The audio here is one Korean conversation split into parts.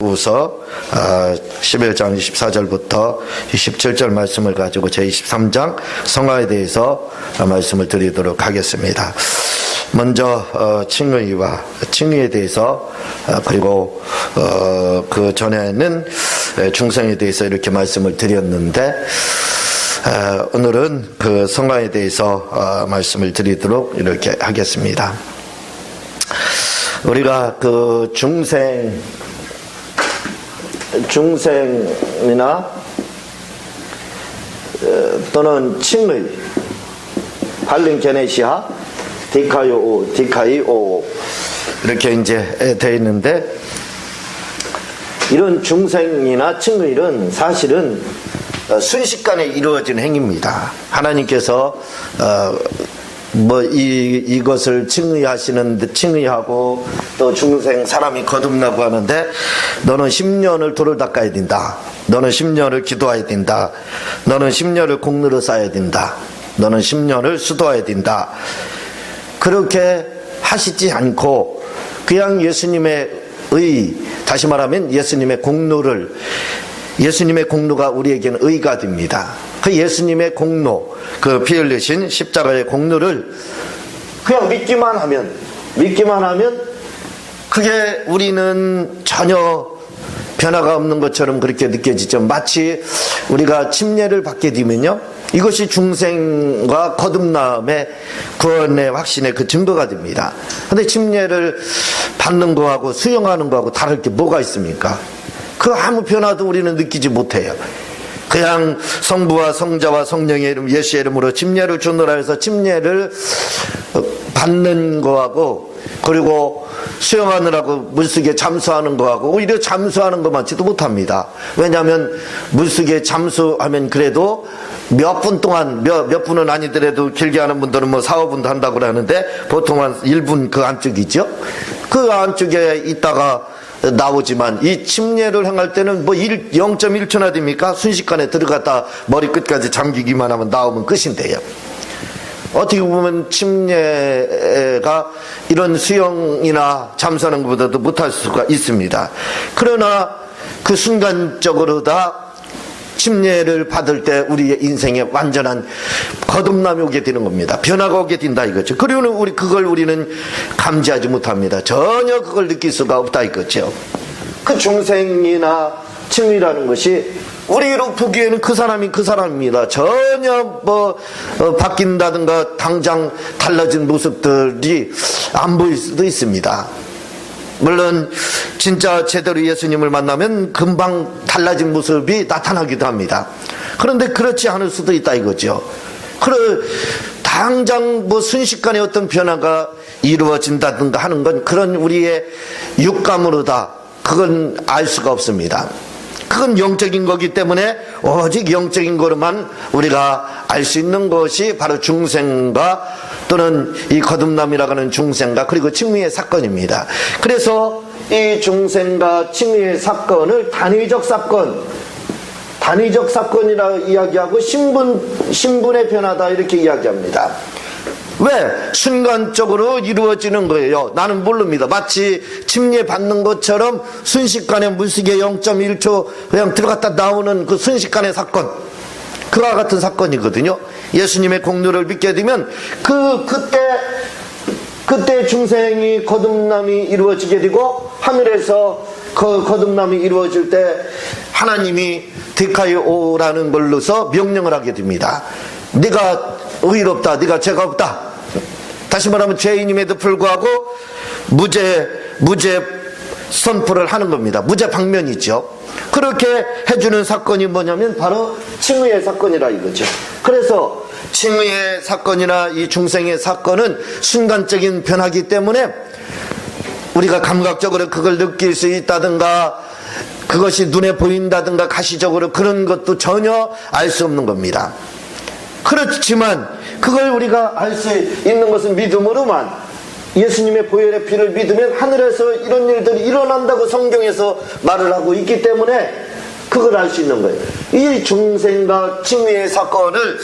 우서 11장 24절부터 27절 말씀을 가지고 제23장 성화에 대해서 말씀을 드리도록 하겠습니다. 먼저 칭의에 대해서 그리고 그 전에는 중생에 대해서 이렇게 말씀을 드렸는데 오늘은 그 성화에 대해서 말씀을 드리도록 이렇게 하겠습니다. 우리가 그 중생이나 또는 칭의, 발린게네시아, 디카이오 이렇게 이제 되어 있는데, 이런 중생이나 칭의는 사실은 순식간에 이루어진 행위입니다. 하나님께서 이것을 칭의하고 또 중생 사람이 거듭나고 하는데, 너는 10년을 돌을 닦아야 된다, 너는 10년을 기도해야 된다, 너는 10년을 공로를 쌓아야 된다, 너는 10년을 수도해야 된다, 그렇게 하시지 않고 그냥 예수님의 다시 말하면 예수님의 공로가 우리에게는 의가 됩니다. 그 예수님의 공로, 그 피 흘리신 십자가의 공로를 그냥 믿기만 하면 그게 우리는 전혀 변화가 없는 것처럼 그렇게 느껴지죠. 마치 우리가 침례를 받게 되면요, 이것이 중생과 거듭남의 구원의 확신의 그 증거가 됩니다. 근데 침례를 받는 거하고 수용하는 거하고 다를 게 뭐가 있습니까? 그 아무 변화도 우리는 느끼지 못해요. 그냥 성부와 성자와 성령의 이름 예수의 이름으로 침례를 주노라 해서 침례를 받는 거하고, 그리고 수영하느라고 물속에 잠수하는 거하고 오히려 잠수하는 것 많지도 못합니다. 왜냐하면 물속에 잠수하면 그래도 몇 분 동안, 몇 분은 아니더라도 길게 하는 분들은 4, 5분도 한다고 그러는데 보통 한 1분 그 안쪽이죠. 그 안쪽에 있다가 나오지만, 이 침례를 행할 때는 0.1초나 됩니까? 순식간에 들어갔다 머리 끝까지 잠기기만 하면 나오면 끝인데요. 어떻게 보면 침례가 이런 수영이나 잠수하는 것보다도 못할 수가 있습니다. 그러나 그 순간적으로 다 침례를 받을 때 우리의 인생에 완전한 거듭남이 오게 되는 겁니다. 변화가 오게 된다 이거죠. 그리고 그걸 우리는 감지하지 못합니다. 전혀 그걸 느낄 수가 없다 이거죠. 그 중생이나 칭의라는 것이 우리로 보기에는 그 사람이 그 사람입니다. 전혀 바뀐다든가 당장 달라진 모습들이 안 보일 수도 있습니다. 물론 진짜 제대로 예수님을 만나면 금방 달라진 모습이 나타나기도 합니다. 그런데 그렇지 않을 수도 있다 이거죠. 당장 순식간에 어떤 변화가 이루어진다든가 하는 건 그런 우리의 육감으로 다 그건 알 수가 없습니다. 그건 영적인 거기 때문에 오직 영적인 거로만 우리가 알 수 있는 것이 바로 중생과 또는 이 거듭남이라고 하는 중생과 그리고 칭의의 사건입니다. 그래서 이 중생과 칭의의 사건을 단위적 사건이라고 이야기하고 신분의 변화다 이렇게 이야기합니다. 왜? 순간적으로 이루어지는 거예요. 나는 모릅니다. 마치 침례 받는 것처럼 순식간에 물속에 0.1초 그냥 들어갔다 나오는 그 순식간의 사건, 그와 같은 사건이거든요. 예수님의 공로를 믿게 되면 그때 중생이 거듭남이 이루어지게 되고, 하늘에서 그 거듭남이 이루어질 때 하나님이 디카이오라는 걸로서 명령을 하게 됩니다. 네가 의롭다, 네가 죄가 없다. 다시 말하면 죄인임에도 불구하고 무죄 선포를 하는 겁니다. 무죄 방면이죠. 그렇게 해주는 사건이 뭐냐면 바로 칭의의 사건이라 이거죠. 그래서 칭의의 사건이나 이 중생의 사건은 순간적인 변화이기 때문에 우리가 감각적으로 그걸 느낄 수 있다든가 그것이 눈에 보인다든가 가시적으로 그런 것도 전혀 알 수 없는 겁니다. 그렇지만 그걸 우리가 알 수 있는 것은 믿음으로만, 예수님의 보혈의 피를 믿으면 하늘에서 이런 일들이 일어난다고 성경에서 말을 하고 있기 때문에 그걸 알 수 있는 거예요. 이 중생과 칭의의 사건을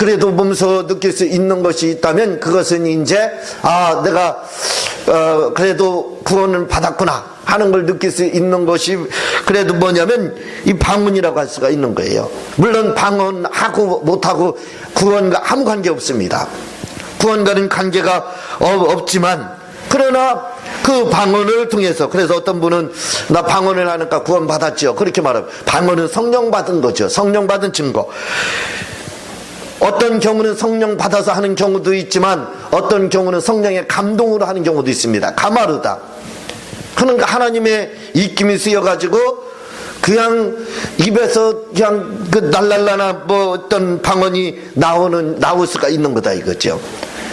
그래도 몸소 느낄 수 있는 것이 있다면 그것은 이제 내가 그래도 구원을 받았구나 하는 걸 느낄 수 있는 것이 그래도 뭐냐면 이 방언이라고 할 수가 있는 거예요. 물론 방언하고 못하고 구원과 아무 관계 없습니다. 구원과는 관계가 없지만 그러나 그 방언을 통해서, 그래서 어떤 분은 나 방언을 하니까 구원 받았죠 그렇게 말하면, 방언은 성령 받은 거죠. 성령 받은 증거. 어떤 경우는 성령 받아서 하는 경우도 있지만 어떤 경우는 성령의 감동으로 하는 경우도 있습니다. 가마르다. 그러니까 하나님의 입김이 쓰여가지고 그냥 입에서 그냥 그 날랄라나 뭐 어떤 방언이 나올 수가 있는 거다 이거죠.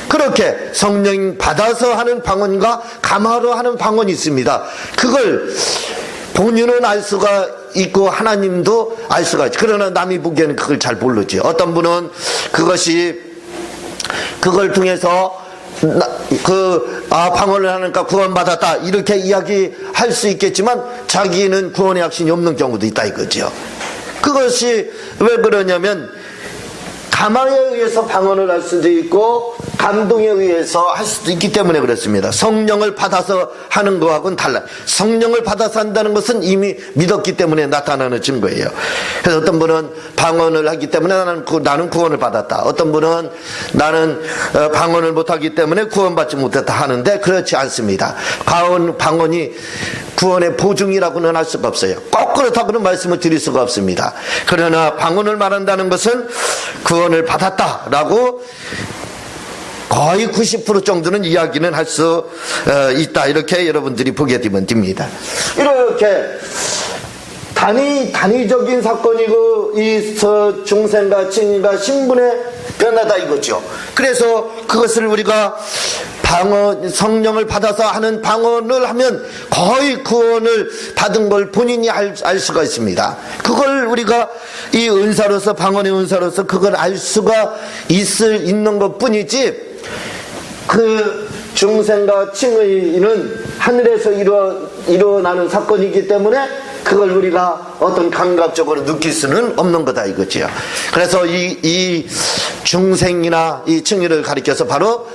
그렇게 성령 받아서 하는 방언과 가마로 하는 방언이 있습니다. 그걸 본인은 알 수가 있고 하나님도 알 수가 있죠. 그러나 남이 보기에는 그걸 잘 모르지. 어떤 분은 그걸 통해서 방언을 하니까 구원받았다 이렇게 이야기할 수 있겠지만 자기는 구원의 확신이 없는 경우도 있다 이거죠. 그것이 왜 그러냐면 가마에 의해서 방언을 할 수도 있고 감동에 의해서 할 수도 있기 때문에 그렇습니다. 성령을 받아서 하는 거하고는 달라요. 성령을 받아서 한다는 것은 이미 믿었기 때문에 나타나는 증거예요. 그래서 어떤 분은 방언을 하기 때문에 나는 구원을 받았다. 어떤 분은 나는 방언을 못하기 때문에 구원받지 못했다 하는데 그렇지 않습니다. 방언이 구원의 보증이라고는 할 수가 없어요. 꼭 그렇다고는 말씀을 드릴 수가 없습니다. 그러나 방언을 말한다는 것은 구원을 받았다라고 거의 90% 정도는 이야기는 할 수 있다. 이렇게 여러분들이 보게 되면 됩니다. 이렇게 단위적인 사건이고 이 중생과 칭의가 신분의 변화다 이거죠. 그래서 그것을 우리가 성령을 받아서 하는 방언을 하면 거의 구원을 받은 걸 본인이 알 수가 있습니다. 그걸 우리가 이 은사로서, 방언의 은사로서 그걸 알 수가 있는 것 뿐이지, 그 중생과 칭의는 하늘에서 일어나는 사건이기 때문에 그걸 우리가 어떤 감각적으로 느낄 수는 없는 거다 이거지요. 그래서 이 중생이나 이 칭의를 가리켜서 바로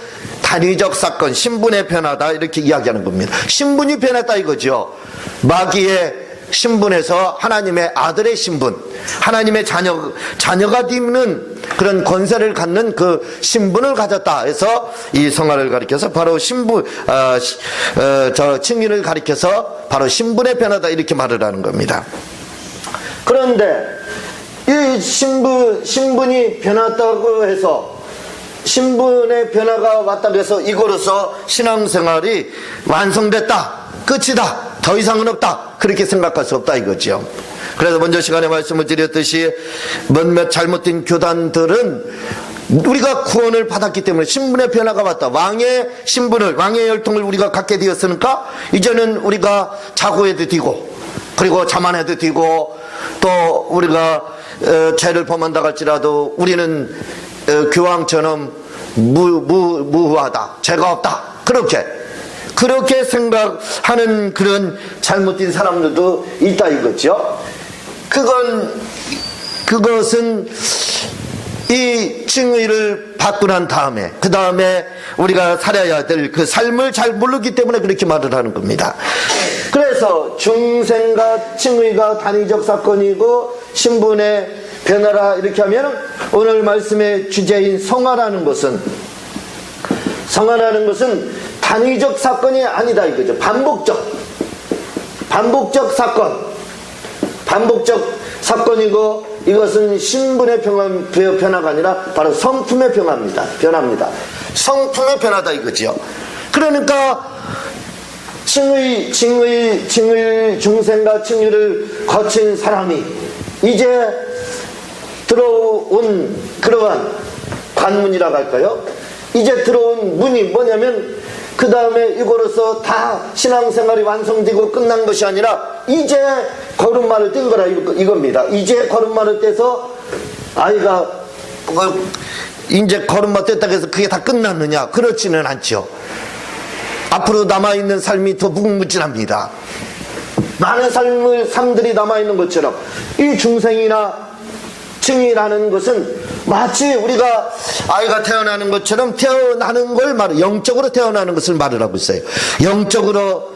단위적 사건, 신분의 변화다 이렇게 이야기하는 겁니다. 신분이 변했다 이거죠. 마귀의 신분에서 하나님의 아들의 신분, 하나님의 자녀가 되는 그런 권세를 갖는 그 신분을 가졌다 해서 이 성화를 가리켜서 바로 칭의를 가리켜서 바로 신분의 변화다 이렇게 말을 하는 겁니다. 그런데 이 신분이 변했다고 해서, 신분의 변화가 왔다고 해서 이거로서 신앙생활이 완성됐다, 끝이다, 더 이상은 없다, 그렇게 생각할 수 없다 이거죠. 그래서 먼저 시간에 말씀을 드렸듯이 몇몇 잘못된 교단들은 우리가 구원을 받았기 때문에 신분의 변화가 왔다, 왕의 신분을, 왕의 혈통을 우리가 갖게 되었으니까 이제는 우리가 자고해도 되고 그리고 자만해도 되고, 또 우리가 죄를 범한다 할지라도 우리는 교황처럼 무후하다, 죄가 없다, 그렇게 생각하는 그런 잘못된 사람들도 있다 이거죠. 그것은 이 칭의를 받고 난 다음에, 그 다음에 우리가 살아야 될 그 삶을 잘 모르기 때문에 그렇게 말을 하는 겁니다. 그래서 중생과 칭의가 단위적 사건이고 신분의 변화라 이렇게 하면, 오늘 말씀의 주제인 성화라는 것은 단위적 사건이 아니다 이거죠. 반복적 사건이고, 이것은 신분의 변화가 아니라 바로 성품의 변화입니다. 성품의 변화다 이거죠. 그러니까 중생과 칭의를 거친 사람이 이제 들어온 그러한 관문이라고 할까요? 이제 들어온 문이 뭐냐면, 그 다음에 이거로서 다 신앙생활이 완성되고 끝난 것이 아니라 이제 걸음마를 뗀 거라 이겁니다. 이제 걸음마를 떼서 아이가 이제 걸음마 뗐다고 해서 그게 다 끝났느냐? 그렇지는 않죠. 앞으로 남아있는 삶이 더 무궁무진합니다. 많은 삶들이 남아있는 것처럼 이 중생이나 칭의라는 것은 마치 우리가 아이가 태어나는 것처럼 태어나는 걸 영적으로 태어나는 것을 말을 하고 있어요. 영적으로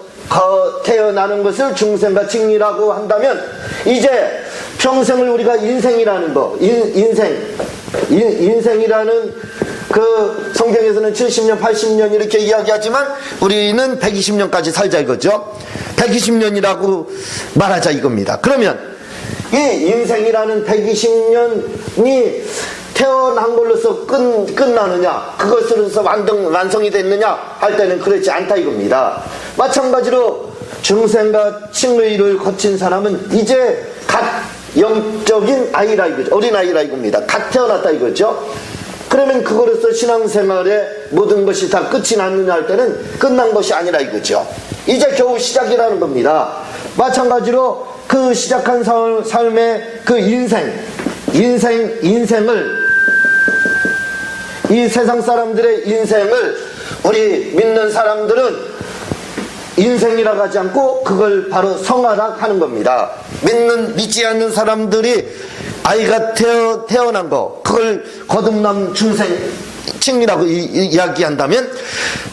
태어나는 것을 중생과 칭이라고 한다면, 이제 평생을 우리가 인생이라는 거, 인생이라는 그 성경에서는 70년, 80년 이렇게 이야기하지만 우리는 120년까지 살자 이거죠. 120년이라고 말하자 이겁니다. 그러면 이 인생이라는 120년이 태어난 걸로서 끝나느냐, 그것으로서 완성이 됐느냐 할 때는 그렇지 않다 이겁니다. 마찬가지로 중생과 칭의를 거친 사람은 이제 갓 영적인 아이라 이거죠. 어린아이라 이겁니다. 갓 태어났다 이거죠. 그러면 그거로서 신앙생활의 모든 것이 다 끝이 났느냐 할 때는 끝난 것이 아니라 이거죠. 이제 겨우 시작이라는 겁니다. 마찬가지로 그 시작한 삶의 그 인생을, 이 세상 사람들의 인생을 우리 믿는 사람들은 인생이라고 하지 않고 그걸 바로 성화라 하는 겁니다. 믿지 않는 사람들이 아이가 태어난 거, 그걸 거듭남 중생 칭이라고 이야기한다면,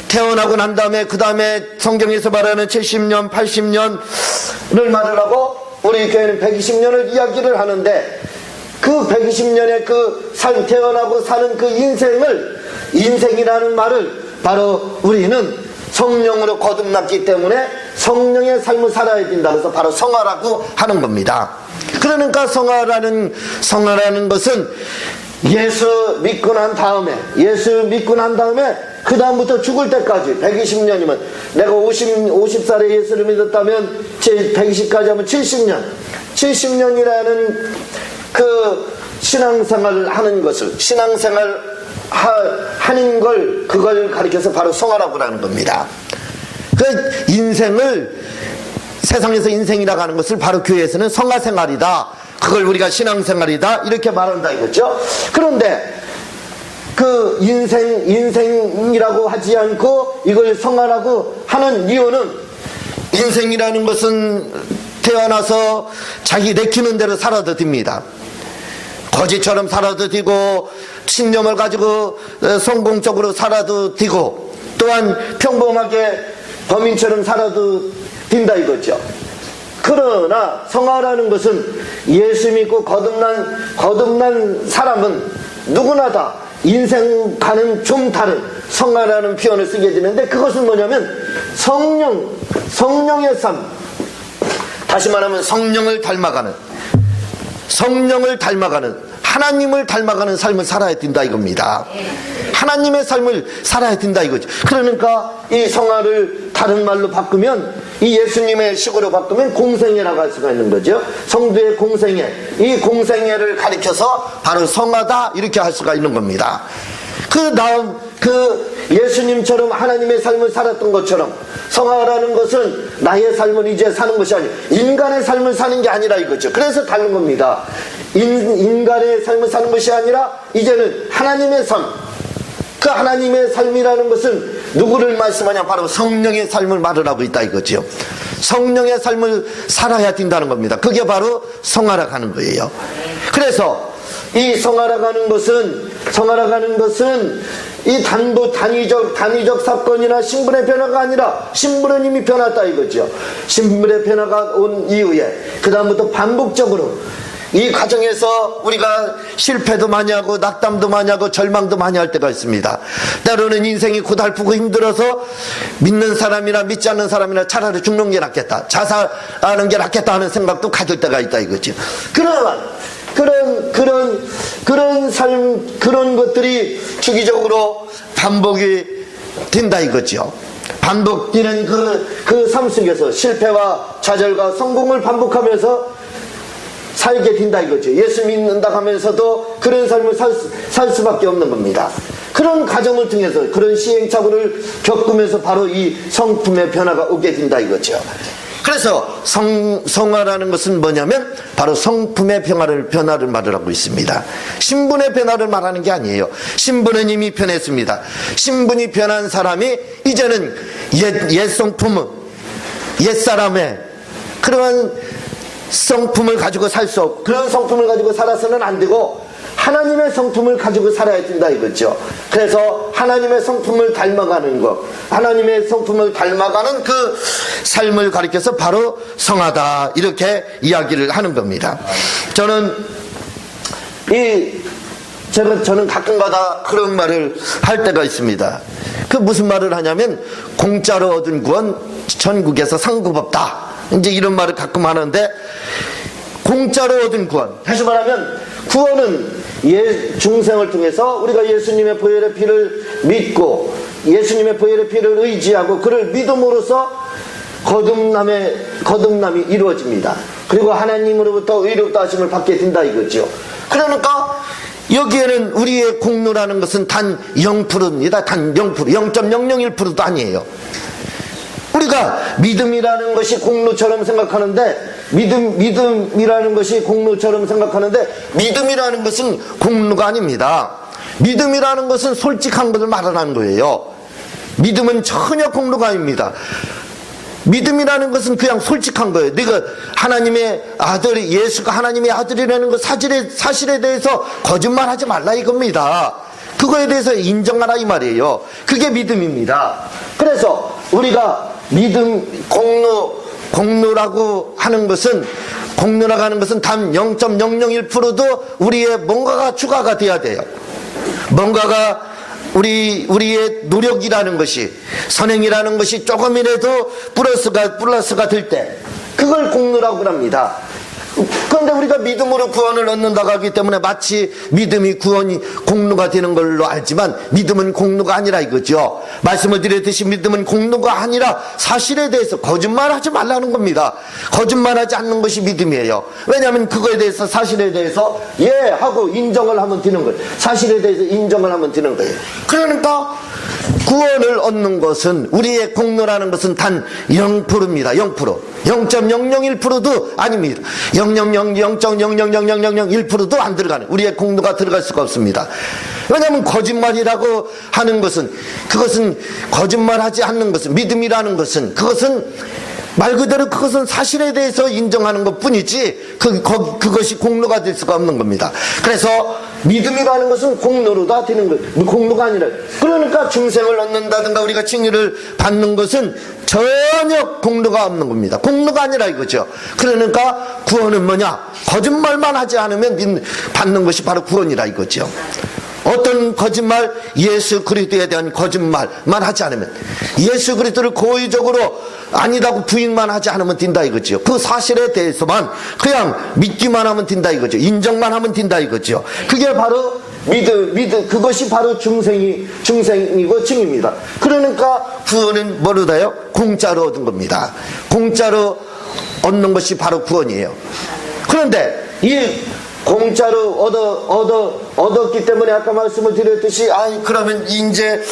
태어나고 난 다음에 그 다음에 성경에서 말하는 70년, 80년을 말을 하고 우리 교회는 120년을 이야기를 하는데, 그 120년의 그 삶, 태어나고 사는 그 인생이라는 말을 바로 우리는 성령으로 거듭났기 때문에 성령의 삶을 살아야 된다. 그래서 바로 성화라고 하는 겁니다. 그러니까 성화라는 것은 예수 믿고 난 다음에 그 다음부터 죽을 때까지 120년이면, 내가 50살에 예수를 믿었다면 120까지 하면 70년이라는 그 신앙생활을 하는 것을, 하는 걸, 그걸 가리켜서 바로 성화라고 하는 겁니다. 그 인생을, 세상에서 인생이라고 하는 것을 바로 교회에서는 성화생활이다, 그걸 우리가 신앙생활이다 이렇게 말한다 이거죠. 그런데 그 인생이라고 하지 않고 이걸 성화라고 하는 이유는, 인생이라는 것은 태어나서 자기 내키는 대로 살아도 됩니다. 거지처럼 살아도 되고, 신념을 가지고 성공적으로 살아도 되고, 또한 평범하게 범인처럼 살아도 된다 이거죠. 그러나 성화라는 것은 예수 믿고 거듭난 사람은 누구나 다 인생과는 좀 다른 성화라는 표현을 쓰게 되는데, 그것은 뭐냐면 성령의 삶, 다시 말하면 성령을 닮아가는 하나님을 닮아가는 삶을 살아야 된다 이겁니다. 하나님의 삶을 살아야 된다 이거죠. 그러니까 이 성화를 다른 말로 바꾸면, 이 예수님의 식으로 바꾸면 공생애라고 할 수가 있는 거죠. 성도의 공생애, 이 공생애를 가리켜서 바로 성화다 이렇게 할 수가 있는 겁니다. 그 다음 예수님처럼 하나님의 삶을 살았던 것처럼, 성화라는 것은 나의 삶을 이제 사는 것이 아니고 인간의 삶을 사는 게 아니라 이거죠. 그래서 다른 겁니다. 인간의 삶을 사는 것이 아니라 이제는 하나님의 삶, 그 하나님의 삶이라는 것은 누구를 말씀하냐, 바로 성령의 삶을 말을 하고 있다 이거죠. 성령의 삶을 살아야 된다는 겁니다. 그게 바로 성화라고 하는 거예요. 그래서 이 성화라고 하는 것은 이 단위적 사건이나 신분의 변화가 아니라, 신분은 이미 변했다 이거죠. 신분의 변화가 온 이후에 그 다음부터 반복적으로 이 과정에서 우리가 실패도 많이 하고 낙담도 많이 하고 절망도 많이 할 때가 있습니다. 때로는 인생이 고달프고 힘들어서 믿는 사람이나 믿지 않는 사람이나 차라리 죽는 게 낫겠다, 자살하는 게 낫겠다 하는 생각도 가질 때가 있다 이거죠. 그런 삶, 그런 것들이 주기적으로 반복이 된다 이거죠. 반복되는 그 삶 속에서 실패와 좌절과 성공을 반복하면서 살게 된다 이거죠. 예수 믿는다 하면서도 그런 삶을 살 수밖에 없는 겁니다. 그런 과정을 통해서, 그런 시행착오를 겪으면서 바로 이 성품의 변화가 오게 된다 이거죠. 그래서 성화라는 것은 뭐냐면 바로 성품의 변화를 말을 하고 있습니다. 신분의 변화를 말하는 게 아니에요. 신분은 이미 변했습니다. 신분이 변한 사람이 이제는 옛 성품은, 옛사람의 그러한 성품을 가지고 살 수 없고, 그런 성품을 가지고 살아서는 안 되고, 하나님의 성품을 가지고 살아야 된다 이거죠. 그래서 하나님의 성품을 닮아가는 것, 하나님의 성품을 닮아가는 그 삶을 가리켜서 바로 성하다 이렇게 이야기를 하는 겁니다. 저는 가끔가다 그런 말을 할 때가 있습니다. 그 무슨 말을 하냐면 공짜로 얻은 구원 전국에서 상급 없다, 이제 이런 말을 가끔 하는데, 공짜로 얻은 구원, 다시 말하면 구원은 중생을 통해서 우리가 예수님의 보혈의 피를 믿고 예수님의 보혈의 피를 의지하고 그를 믿음으로써 거듭남이 이루어집니다. 그리고 하나님으로부터 의롭다 하심을 받게 된다 이거죠. 그러니까 여기에는 우리의 공로라는 것은 단 0%입니다. 단 0%, 0.001%도 아니에요. 우리가 믿음이라는 것이 공로처럼 생각하는데, 믿음이라는 것이 공로처럼 생각하는데, 믿음이라는 것은 공로가 아닙니다. 믿음이라는 것은 솔직한 것을 말하는 거예요. 믿음은 전혀 공로가 아닙니다. 믿음이라는 것은 그냥 솔직한 거예요. 내가 하나님의 아들이, 예수가 하나님의 아들이라는 것 사실에 대해서 거짓말하지 말라 이겁니다. 그거에 대해서 인정하라 이 말이에요. 그게 믿음입니다. 그래서 우리가 믿음, 공로라고 하는 것은, 공로라고 하는 것은 단 0.001%도 우리의 뭔가가 추가가 돼야 돼요. 뭔가가 우리의 노력이라는 것이, 선행이라는 것이 조금이라도 플러스가 될 때, 그걸 공로라고 합니다. 그런데 우리가 믿음으로 구원을 얻는다고 하기 때문에 마치 믿음이 공로가 되는 걸로 알지만, 믿음은 공로가 아니라 이거죠. 말씀을 드렸듯이 믿음은 공로가 아니라 사실에 대해서 거짓말하지 말라는 겁니다. 거짓말하지 않는 것이 믿음이에요. 왜냐하면 그거에 대해서, 사실에 대해서 예 하고 인정을 하면 되는 거예요. 사실에 대해서 인정을 하면 되는 거예요. 그러니까 구원을 얻는 것은, 우리의 공로라는 것은 단 0%입니다. 0%. 0.001%도 아닙니다. 0.0000001%도 안 들어가는, 우리의 공로가 들어갈 수가 없습니다. 왜냐하면 거짓말이라고 하는 것은, 그것은 거짓말하지 않는 것은, 믿음이라는 것은, 그것은 말 그대로 그것은 사실에 대해서 인정하는 것 뿐이지 그것이 공로가 될 수가 없는 겁니다. 그래서 믿음이라는 것은 공로로다 되는 거예요. 공로가 아니라. 그러니까 중생을 얻는다든가 우리가 칭의를 받는 것은 전혀 공로가 없는 겁니다. 공로가 아니라 이거죠. 그러니까 구원은 뭐냐? 거짓말만 하지 않으면 받는 것이 바로 구원이라 이거죠. 어떤 거짓말? 예수 그리스도에 대한 거짓말만 하지 않으면, 예수 그리스도를 고의적으로 아니다고 부인만 하지 않으면 된다 이거죠. 그 사실에 대해서만 그냥 믿기만 하면 된다 이거죠. 인정만 하면 된다 이거죠. 그게 바로 그것이 바로 중생이고 증입니다. 그러니까 구원은 뭐로 다요? 공짜로 얻은 겁니다. 공짜로 얻는 것이 바로 구원이에요. 그런데 이 공짜로 얻었기 때문에 아까 말씀을 드렸듯이, 그러면 이제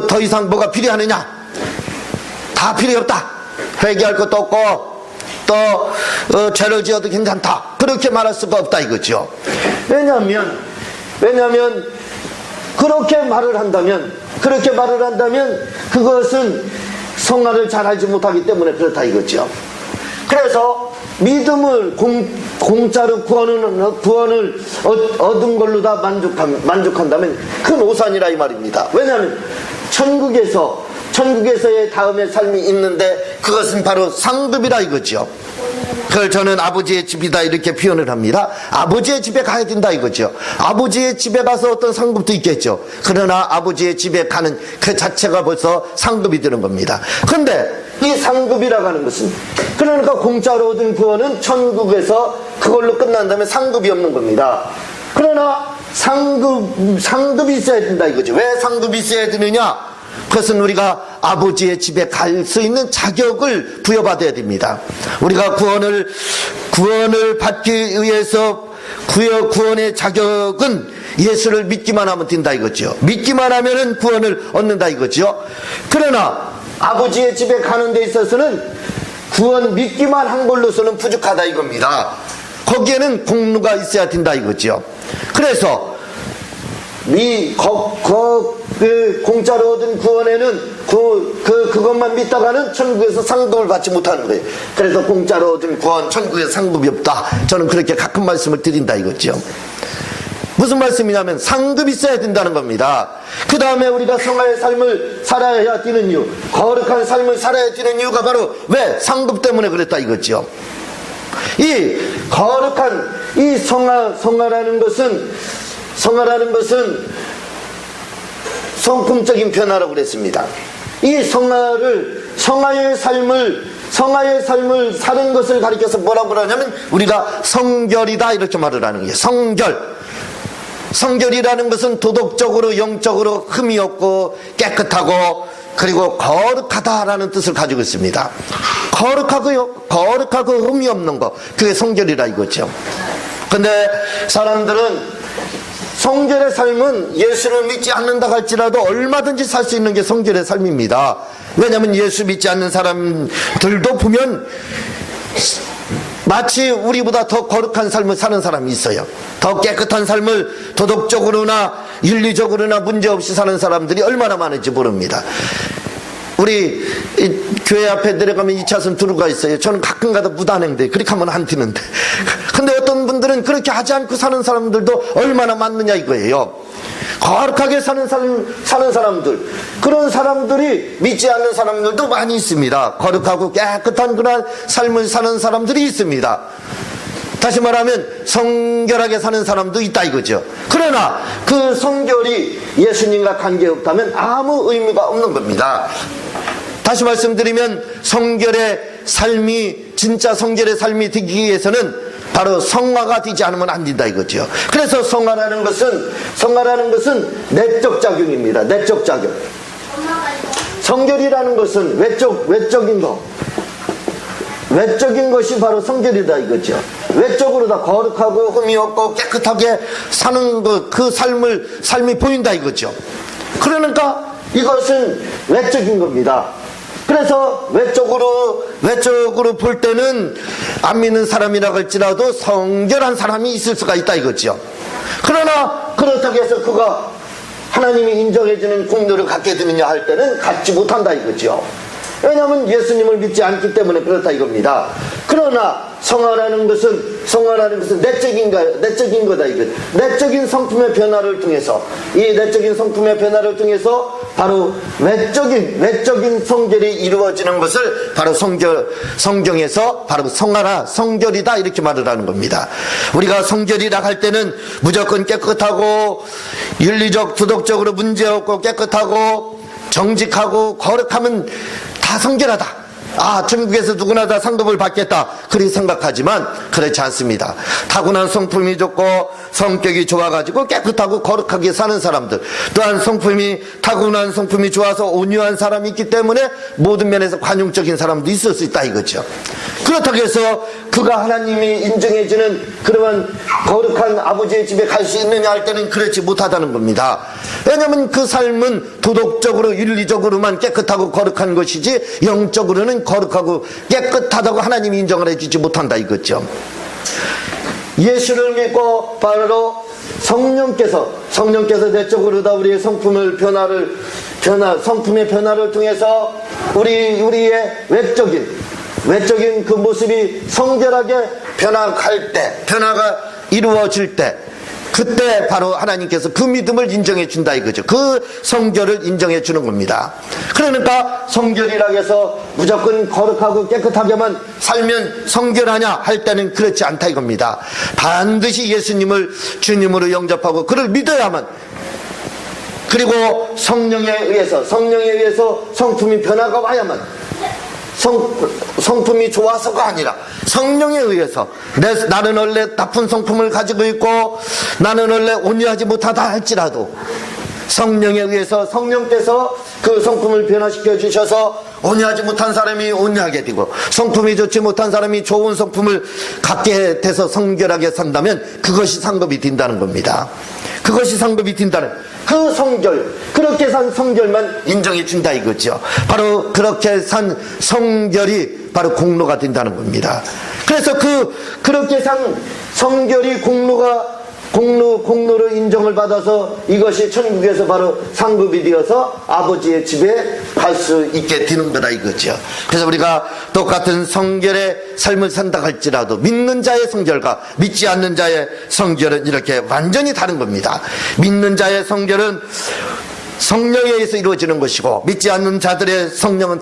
더 이상 뭐가 필요하느냐? 다 필요 없다. 회개할 것도 없고, 또, 죄를 지어도 괜찮다. 그렇게 말할 수가 없다 이거죠. 왜냐하면, 그렇게 말을 한다면, 그것은 성화를 잘 알지 못하기 때문에 그렇다 이거죠. 그래서 믿음을 공짜로 구원을 얻은 걸로 다 만족한다면 큰 오산이라 이 말입니다. 왜냐하면 천국에서의 다음의 삶이 있는데 그것은 바로 상급이라 이거죠. 그걸 저는 아버지의 집이다 이렇게 표현을 합니다. 아버지의 집에 가야 된다 이거죠. 아버지의 집에 가서 어떤 상급도 있겠죠. 그러나 아버지의 집에 가는 그 자체가 벌써 상급이 되는 겁니다. 그런데 이 상급이라고 하는 것은, 그러니까 공짜로 얻은 구원은 천국에서 그걸로 끝난다면 상급이 없는 겁니다. 그러나 상급이 있어야 된다 이거죠. 왜 상급이 있어야 되느냐? 그것은 우리가 아버지의 집에 갈 수 있는 자격을 부여받아야 됩니다. 우리가 구원을 받기 위해서 구원의 자격은 예수를 믿기만 하면 된다 이거죠. 믿기만 하면은 구원을 얻는다 이거죠. 그러나 아버지의 집에 가는 데 있어서는 구원 믿기만 한 걸로서는 부족하다 이겁니다. 거기에는 공로가 있어야 된다 이거죠. 그래서 공짜로 얻은 구원에는 그것만 믿다가는 천국에서 상급을 받지 못하는 거예요. 그래서 공짜로 얻은 구원, 천국에서 상급이 없다. 저는 그렇게 가끔 말씀을 드린다 이거죠. 무슨 말씀이냐면 상급이 있어야 된다는 겁니다. 그 다음에 우리가 성화의 삶을 살아야 되는 이유, 거룩한 삶을 살아야 되는 이유가 바로 왜? 상급 때문에 그랬다 이거죠. 이 거룩한 이 성화라는 것은 성품적인 변화라고 그랬습니다. 이 성화의 삶을 사는 것을 가리켜서 뭐라고 그러냐면 우리가 성결이다 이렇게 말을 하는 거예요. 성결이라는 것은 도덕적으로 영적으로 흠이 없고 깨끗하고 그리고 거룩하다라는 뜻을 가지고 있습니다. 거룩하고 흠이 없는 거, 그게 성결이라 이거죠. 근데 사람들은 성결의 삶은 예수를 믿지 않는다 할지라도 얼마든지 살 수 있는 게 성결의 삶입니다. 왜냐하면 예수 믿지 않는 사람들도 보면 마치 우리보다 더 거룩한 삶을 사는 사람이 있어요. 더 깨끗한 삶을 도덕적으로나 윤리적으로나 문제없이 사는 사람들이 얼마나 많은지 모릅니다. 우리 교회 앞에 내려가면 2차선 도로가 있어요. 저는 가끔가다 무단횡대 그렇게 하면 안 튀는데, 근데 어떤 분들은 그렇게 하지 않고 사는 사람들도 얼마나 많느냐 이거예요. 거룩하게 사는 사람들, 그런 사람들이 믿지 않는 사람들도 많이 있습니다. 거룩하고 깨끗한 그런 삶을 사는 사람들이 있습니다. 다시 말하면 성결하게 사는 사람도 있다 이거죠. 그러나 그 성결이 예수님과 관계없다면 아무 의미가 없는 겁니다. 다시 말씀드리면 진짜 성결의 삶이 되기 위해서는 바로 성화가 되지 않으면 안 된다 이거죠. 그래서 성화라는 것은 내적 작용입니다. 내적 작용. 성결이라는 것은 외적인 것이 바로 성결이다 이거죠. 외적으로 다 거룩하고 흠이 없고 깨끗하게 사는 그 삶이 보인다 이거죠. 그러니까 이것은 외적인 겁니다. 그래서 외적으로 볼 때는 안 믿는 사람이라고 할지라도 성결한 사람이 있을 수가 있다 이거죠. 그러나 그렇다고 해서 그가 하나님이 인정해주는 공로를 갖게 되느냐 할 때는 갖지 못한다 이거죠. 왜냐하면 예수님을 믿지 않기 때문에 그렇다 이겁니다. 그러나 성화라는 것은 내적인 거다 이거. 내적인 성품의 변화를 통해서, 이 내적인 성품의 변화를 통해서 바로 외적인 성결이 이루어지는 것을 바로 성경에서 바로 성화라, 성결이다 이렇게 말을 하는 겁니다. 우리가 성결이라 할 때는 무조건 깨끗하고 윤리적 도덕적으로 문제없고 깨끗하고 정직하고 거룩하면 다 성결하다, 천국에서 누구나 다 상급을 받겠다 그렇게 생각하지만 그렇지 않습니다. 타고난 성품이 좋고 성격이 좋아가지고 깨끗하고 거룩하게 사는 사람들, 또한 타고난 성품이 좋아서 온유한 사람이 있기 때문에 모든 면에서 관용적인 사람도 있을 수 있다 이거죠. 그렇다고 해서 그가 하나님이 인정해주는 그러한 거룩한 아버지의 집에 갈 수 있느냐 할 때는 그렇지 못하다는 겁니다. 왜냐하면 그 삶은 도덕적으로 윤리적으로만 깨끗하고 거룩한 것이지 영적으로는 거룩하고 깨끗하다고 하나님이 인정을 해주지 못한다 이거죠. 예수를 믿고 바로 성령께서 내적으로 다 우리의 성품의 변화를 통해서 우리의 외적인 그 모습이 성결하게 변화가 이루어질 때, 그때 바로 하나님께서 그 믿음을 인정해 준다 이거죠. 그 성결을 인정해 주는 겁니다. 그러니까 성결이라고 해서 무조건 거룩하고 깨끗하게만 살면 성결하냐 할 때는 그렇지 않다 이겁니다. 반드시 예수님을 주님으로 영접하고 그를 믿어야만, 그리고 성령에 의해서 성품이 변화가 와야만, 성품이 좋아서가 아니라 성령에 의해서, 나는 원래 나쁜 성품을 가지고 있고 나는 원래 온유하지 못하다 할지라도 성령에 의해서 성령께서 그 성품을 변화시켜 주셔서 온유하지 못한 사람이 온유하게 되고 성품이 좋지 못한 사람이 좋은 성품을 갖게 돼서 성결하게 산다면 그것이 상급이 된다는 겁니다. 그것이 상급이 된다는, 그 성결, 그렇게 산 성결만 인정해 준다 이거죠. 바로 그렇게 산 성결이 바로 공로가 된다는 겁니다. 그래서 그렇게 산 성결이 공로가 공로로 인정을 받아서 이것이 천국에서 바로 상급이 되어서 아버지의 집에 갈 수 있게 되는 거다 이거죠. 그래서 우리가 똑같은 성결의 삶을 산다 할지라도 믿는 자의 성결과 믿지 않는 자의 성결은 이렇게 완전히 다른 겁니다. 믿는 자의 성결은 성령에 의해서 이루어지는 것이고, 믿지 않는 자들의 성결은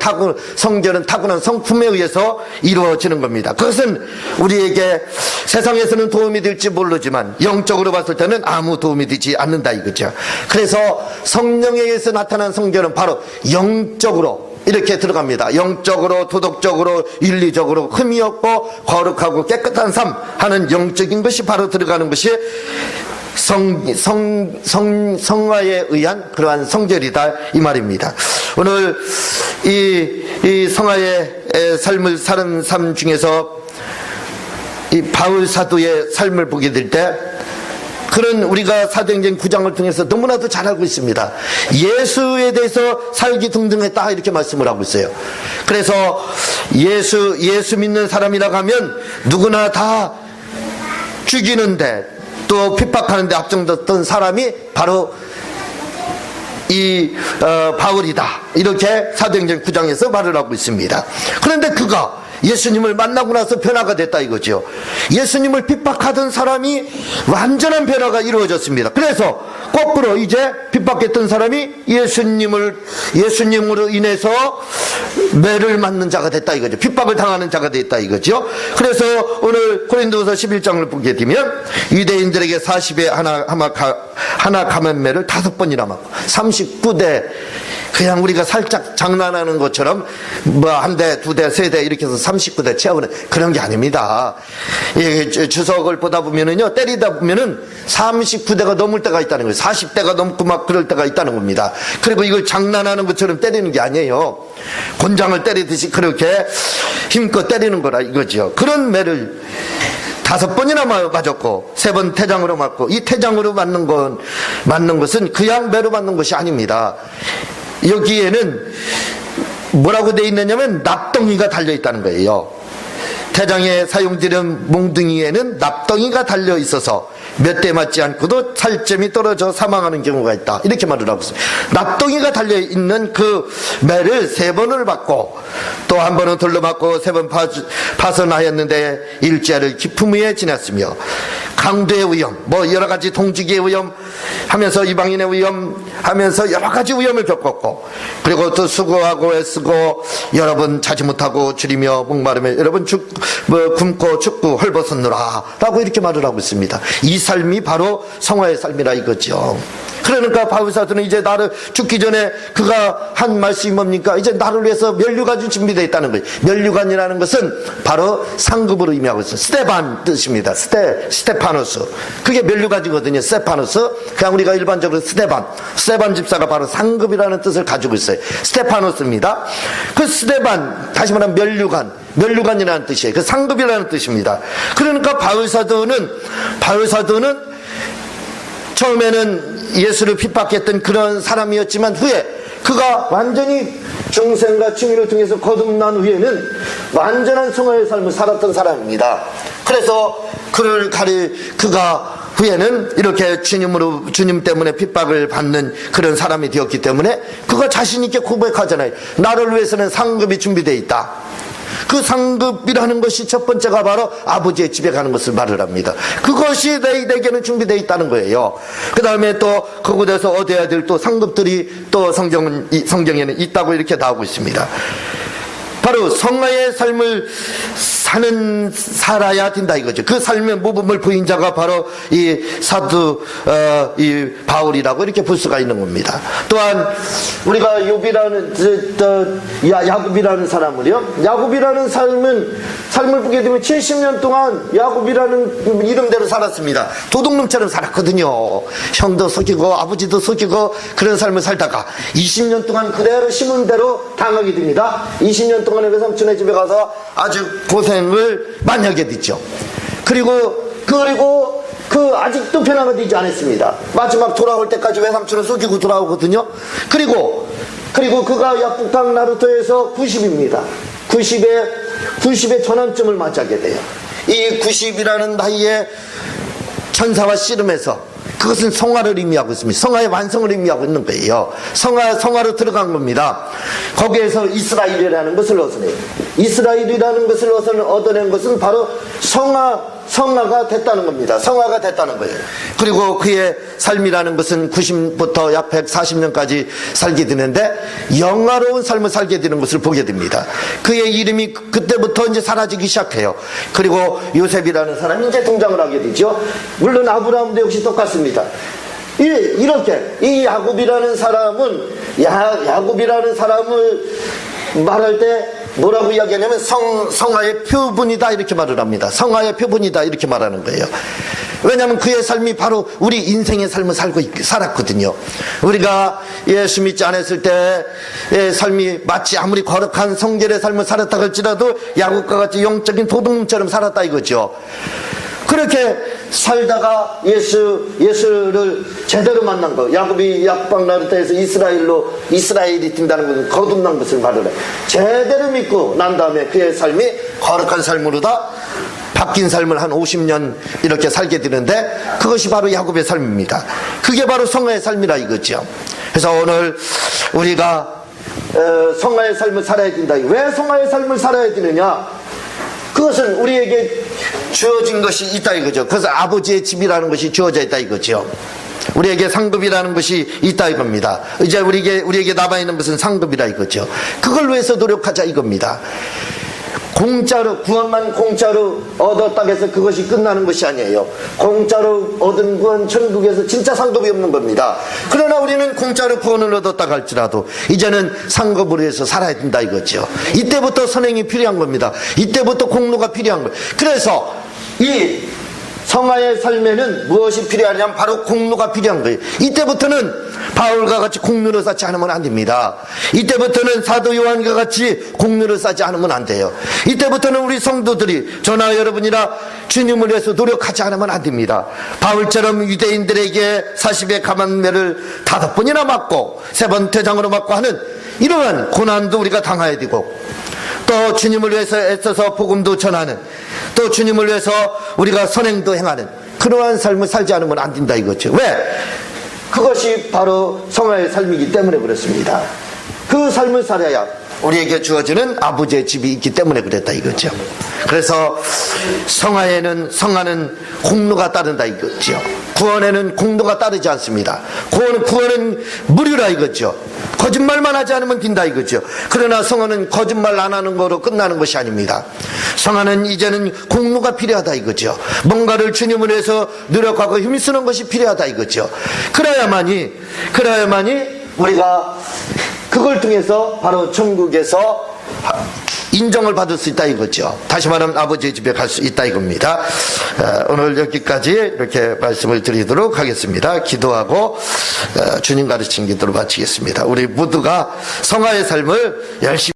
타고난 성품에 의해서 이루어지는 겁니다. 그것은 우리에게 세상에서는 도움이 될지 모르지만 영적으로 봤을 때는 아무 도움이 되지 않는다 이거죠. 그래서 성령에 의해서 나타난 성결은 바로 영적으로 이렇게 들어갑니다. 영적으로, 도덕적으로, 윤리적으로 흠이 없고 거룩하고 깨끗한 삶 하는 영적인 것이 바로 들어가는 것이 성화에 의한 그러한 성결이다 이 말입니다. 오늘 이 성화의 삶을 사는 삶 중에서 이 바울 사도의 삶을 보게 될 때, 그런 우리가 사도행전 9장을 통해서 너무나도 잘 알고 있습니다. 예수에 대해서 살기 등등했다 이렇게 말씀을 하고 있어요. 그래서 예수 믿는 사람이라고 하면 누구나 다 죽이는데 또 핍박하는데 앞장섰던 사람이 바로 이 바울이다 이렇게 사도행전 9장에서 말을 하고 있습니다. 그런데 그가 예수님을 만나고 나서 변화가 됐다 이거죠. 예수님을 핍박하던 사람이 완전한 변화가 이루어졌습니다. 그래서 거꾸로 이제 핍박했던 사람이 예수님으로 인해서 매를 맞는 자가 됐다 이거죠. 핍박을 당하는 자가 됐다 이거죠. 그래서 오늘 고린도서 11장을 보게 되면 유대인들에게 40에 하나 감염매를 5번이나 맞고 39대, 그냥 우리가 살짝 장난하는 것처럼 뭐 한 대, 두 대, 세 대 이렇게 해서 39대 채우는 그런 게 아닙니다. 주석을 보다 보면은요, 때리다 보면은 39대가 넘을 때가 있다는 거예요. 40대가 넘고 막 그럴 때가 있다는 겁니다. 그리고 이걸 장난하는 것처럼 때리는 게 아니에요. 곤장을 때리듯이 그렇게 힘껏 때리는 거라 이거죠. 그런 매를 5번이나 맞았고 3번 태장으로 맞고, 이 태장으로 맞는 것은 그냥 매로 맞는 것이 아닙니다. 여기에는 뭐라고 되어 있느냐면 납덩이가 달려있다는 거예요. 태장에 사용되는 몽둥이에는 납덩이가 달려 있어서 몇 대 맞지 않고도 살점이 떨어져 사망하는 경우가 있다 이렇게 말을 하고 있습니다. 납덩이가 달려있는 그 매를 3번을 맞고, 또 한 번은 돌로 맞고 3번 파선하였는데 일제를 기품 위에 지냈으며, 강도의 위험, 뭐 여러가지 동지기의 위험 하면서 이방인의 위험 하면서 여러가지 위험을 겪었고, 그리고 또 수고하고 애쓰고 여러 번 자지 못하고 줄이며 목마르며 여러 번 굶고 춥고 헐벗었노라 라고 이렇게 말을 하고 있습니다. 이 삶이 바로 성화의 삶이라 이거죠. 그러니까 바울 사도는 이제 나를 죽기 전에 그가 한 말씀이 뭡니까? 이제 나를 위해서 면류관이 준비되어 있다는 거예요. 면류관이라는 것은 바로 상급으로 의미하고 있어요. 스테반 뜻입니다. 스테파노스. 그게 면류관이거든요. 스테파노스. 그냥 우리가 일반적으로 스테반 집사가 바로 상급이라는 뜻을 가지고 있어요. 스테파노스입니다. 그 스테반, 다시 말하면 면류관이라는 뜻이에요. 그 상급이라는 뜻입니다. 그러니까 바울 사도는 처음에는 예수를 핍박했던 그런 사람이었지만 후에 그가 완전히 중생과 칭의를 통해서 거듭난 후에는 완전한 성화의 삶을 살았던 사람입니다. 그래서 그가 후에는 이렇게 주님 때문에 핍박을 받는 그런 사람이 되었기 때문에 그가 자신 있게 고백하잖아요. 나를 위해서는 상급이 준비되어 있다. 그 상급이라는 것이 첫 번째가 바로 아버지의 집에 가는 것을 말을 합니다. 그것이 내게는 준비되어 있다는 거예요. 그 다음에 또 그곳에서 얻어야 될 또 상급들이 또 성경에는 있다고 이렇게 나오고 있습니다. 바로 성화의 삶을 살아야 된다 이거죠. 그 삶의 모범을 보인 자가 바로 이 사도 이 바울이라고 이렇게 볼 수가 있는 겁니다. 또한 우리가 야곱이라는 사람을요, 야곱이라는 삶을 보게 되면 70년 동안 야곱이라는 이름대로 살았습니다. 도둑놈처럼 살았거든요. 형도 속이고 아버지도 속이고 그런 삶을 살다가 20년 동안 그대로 심은 대로 당하게 됩니다. 20년 동안에 외삼촌의 집에 가서 아주 고생을 많이 하게 됐죠. 그리고 아직도 변화가 되지 않았습니다. 마지막 돌아올 때까지 외삼촌을 속이고 돌아오거든요. 그리고 그가 약국강 나루토에서 90입니다. 90의 전환점을 맞이하게 돼요. 이 90이라는 나이에 천사와 씨름해서 그것은 성화를 의미하고 있습니다. 성화의 완성을 의미하고 있는 거예요. 성화로 들어간 겁니다. 거기에서 이스라엘이라는 것을 얻어내요. 이스라엘이라는 것을 얻어낸 것은 바로 성화가 됐다는 겁니다. 성화가 됐다는 거예요. 그리고 그의 삶이라는 것은 90부터 약 140년까지 살게 되는데 영화로운 삶을 살게 되는 것을 보게 됩니다. 그의 이름이 그때부터 이제 사라지기 시작해요. 그리고 요셉이라는 사람이 이제 등장을 하게 되죠. 물론 아브라함도 역시 똑같습니다. 이렇게 이 야곱이라는 사람은 야곱이라는 사람을 말할 때 뭐라고 이야기하냐면 성화의 표본이다 이렇게 말을 합니다. 성화의 표본이다 이렇게 말하는 거예요. 왜냐하면 그의 삶이 바로 우리 인생의 삶을 살았거든요. 우리가 예수 믿지 않았을 때의 삶이 마치 아무리 거룩한 성결의 삶을 살았다 할지라도 야곱과 같이 영적인 도둑놈처럼 살았다 이거죠. 그렇게 살다가 예수를 제대로 만난 거. 야곱이 약방나루타에서 이스라엘이 뛴다는 것은 거듭난 것을 말을 해. 제대로 믿고 난 다음에 그의 삶이 거룩한 삶으로다 바뀐 삶을 한 50년 이렇게 살게 되는데 그것이 바로 야곱의 삶입니다. 그게 바로 성화의 삶이라 이거죠. 그래서 오늘 우리가 성화의 삶을 살아야 된다. 왜 성화의 삶을 살아야 되느냐? 그것은 우리에게 주어진 것이 있다 이거죠. 그래서 아버지의 집이라는 것이 주어져 있다 이거죠. 우리에게 상급이라는 것이 있다 이겁니다. 이제 우리에게 남아있는 것은 상급이라 이거죠. 그걸 위해서 노력하자 이겁니다. 공짜로 구원만 공짜로 얻었다고 해서 그것이 끝나는 것이 아니에요. 공짜로 얻은 구원 천국에서 진짜 상급이 없는 겁니다. 그러나 우리는 공짜로 구원을 얻었다고 할지라도 이제는 상급으로 해서 살아야 된다 이거죠. 이때부터 선행이 필요한 겁니다. 이때부터 공로가 필요한 거예요. 그래서 이 성화의 삶에는 무엇이 필요하냐면 바로 공로가 필요한 거예요. 이때부터는 바울과 같이 공로를 쌓지 않으면 안 됩니다. 이때부터는 사도 요한과 같이 공로를 쌓지 않으면 안 돼요. 이때부터는 우리 성도들이 저나 여러분이나 주님을 위해서 노력하지 않으면 안 됩니다. 바울처럼 유대인들에게 40의 가만매를 5번이나 맞고 3번 퇴장으로 맞고 하는 이러한 고난도 우리가 당해야 되고 또 주님을 위해서 애써서 복음도 전하는 또 주님을 위해서 우리가 선행도 행하는 그러한 삶을 살지 않으면 안 된다 이거죠. 왜? 그것이 바로 성화의 삶이기 때문에 그렇습니다. 그 삶을 살아야 우리에게 주어지는 아버지의 집이 있기 때문에 그랬다 이거죠. 그래서 성화는 공로가 따른다 이거죠. 구원에는 공로가 따르지 않습니다. 구원은 무료라 이거죠. 거짓말만 하지 않으면 된다 이거죠. 그러나 성화는 거짓말 안 하는 거로 끝나는 것이 아닙니다. 성화는 이제는 공로가 필요하다 이거죠. 뭔가를 주님을 위해서 노력하고 힘쓰는 것이 필요하다 이거죠. 그래야만이 우리가 그걸 통해서 바로 천국에서 인정을 받을 수 있다 이거죠. 다시 말하면 아버지의 집에 갈 수 있다 이겁니다. 오늘 여기까지 이렇게 말씀을 드리도록 하겠습니다. 기도하고 주님 가르친 기도로 마치겠습니다. 우리 모두가 성화의 삶을 열심히